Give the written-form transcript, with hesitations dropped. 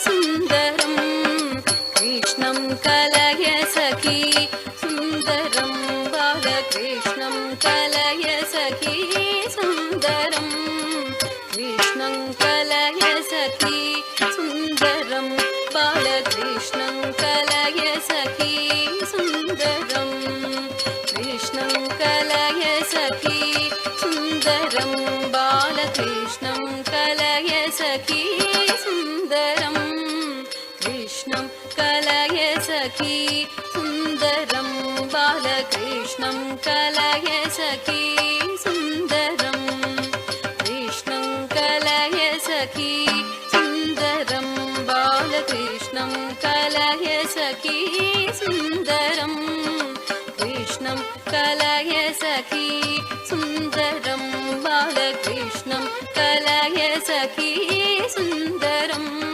सुन्दरं कृष्णं कलय सखी सुन्दरं बालकृष्णं कलय सखी सुन्दरं कृष्णं कलय सखी सुन्दरं बालकृष्णं कलय सखी सुन्दरं कृष्णं कलय सखी सुन्दरं बालकृष्णं कलय सखी सुन्दरं कृष्णं कलय सखी सुन्दरं बालकृष्णं कलय सखी सुन्दरं कृष्णं कलय सखी सुन्दरं बालकृष्णं कलय सखी सुन्दरं कृष्णं कलय सखी सुन्दरं बालकृष्णं कलय सखी सुन्दरम्